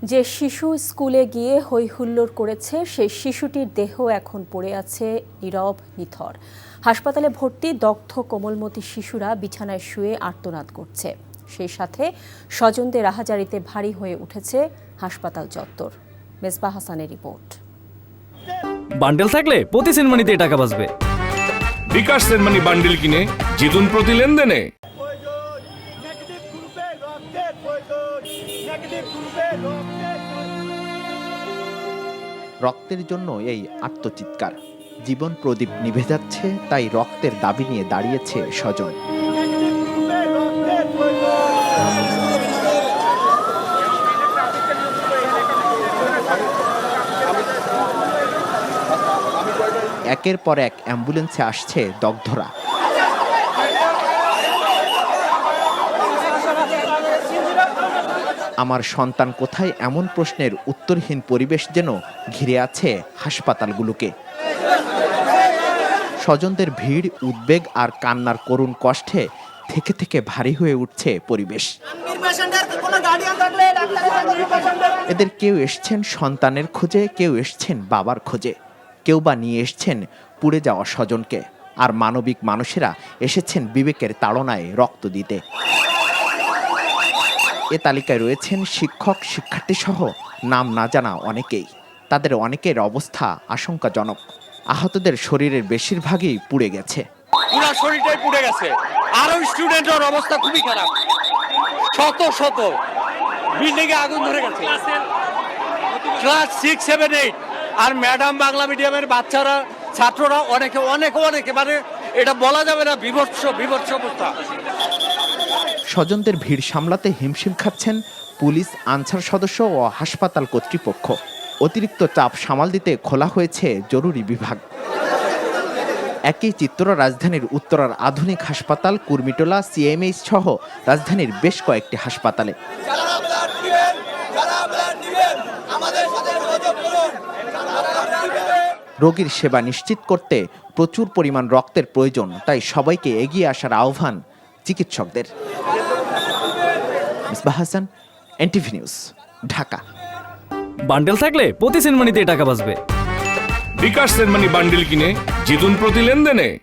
যে শিশু স্কুলে গিয়ে হৈ হুল্লোড় করেছে সেই শিশুটির দেহ এখন পড়ে আছে নীরব নিথর। হাসপাতালে ভর্তি দগ্ধ কোমলমতি শিশুরা বিছানায় শুয়ে আর্তনাদ করছে। সেই সাথে স্বজনদের আহাজারিতে ভারী হয়ে উঠেছে হাসপাতাল চত্বর। মেজবাহ হাসানের রিপোর্ট। বান্ডেল থাকলে প্রতি সেনমানিতে টাকা বাঁচবে। বিকাশ সেনমানি বান্ডেল কিনে জিতুন প্রতি লেনদেনে। রক্তের জন্য এই আত্মচিৎকার, জীবন প্রদীপ নিভে যাচ্ছে, তাই রক্তের দাবি নিয়ে দাঁড়িয়েছে স্বজন। একের পর এক অ্যাম্বুলেন্সে আসছে দগ্ধরা। আমার সন্তান কোথায়, এমন প্রশ্নের উত্তরহীন পরিবেশ যেন ঘিরে আছে হাসপাতালগুলোকে। স্বজনদের ভিড়, উদ্বেগ আর কান্নার করুণ কষ্টে থেকে থেকে ভারী হয়ে উঠছে পরিবেশ। এদের কেউ এসছেন সন্তানের খোঁজে, কেউ এসছেন বাবার খোঁজে, কেউ বা নিয়ে এসছেন পুড়ে যাওয়া স্বজনকে, আর মানবিক মানুষেরা এসেছেন বিবেকের তাড়নায় রক্ত দিতে। এ তালিকায় রয়েছেন শিক্ষক, শিক্ষার্থী সহ নাম না জানা অনেকেই। তাদের অনেকের অবস্থা আশঙ্কাজনক। আহতদের শরীরের বেশিরভাগই পুড়ে গেছে। পুরো শরীরটাই পুড়ে গেছে। আরো স্টুডেন্টের অবস্থা খুবই খারাপ। শত শত বিল্ডিং এ আগুন ধরে গেছে। ক্লাস 6, 7, 8 আর ম্যাডাম বাংলা মিডিয়ামের বাচ্চারা, ছাত্ররা অনেকে মানে এটা বলা যাবে না, বিভৎস অবস্থা। স্বজনদের ভিড় সামলাতে হিমশিম খাচ্ছেন পুলিশ, আনসার সদস্য ও হাসপাতাল কর্তৃপক্ষ। অতিরিক্ত চাপ সামাল দিতে খোলা হয়েছে জরুরি বিভাগ। একই চিত্র রাজধানীর উত্তরার আধুনিক হাসপাতাল, কুর্মিটোলা, সিএমএইচ সহ রাজধানীর বেশ কয়েকটি হাসপাতালে। রোগীর সেবা নিশ্চিত করতে প্রচুর পরিমাণ রক্তের প্রয়োজন, তাই সবাইকে এগিয়ে আসার আহ্বান চিকিৎসকদের। Mezbah Hasan, NTV news, Dhaka. Bundle থাকলে প্রতি সেনমানিতে টাকা বাঁচবে। বিকাশ সেনমানি বান্ডেল কিনে জিতুন প্রতি লেনদেনে।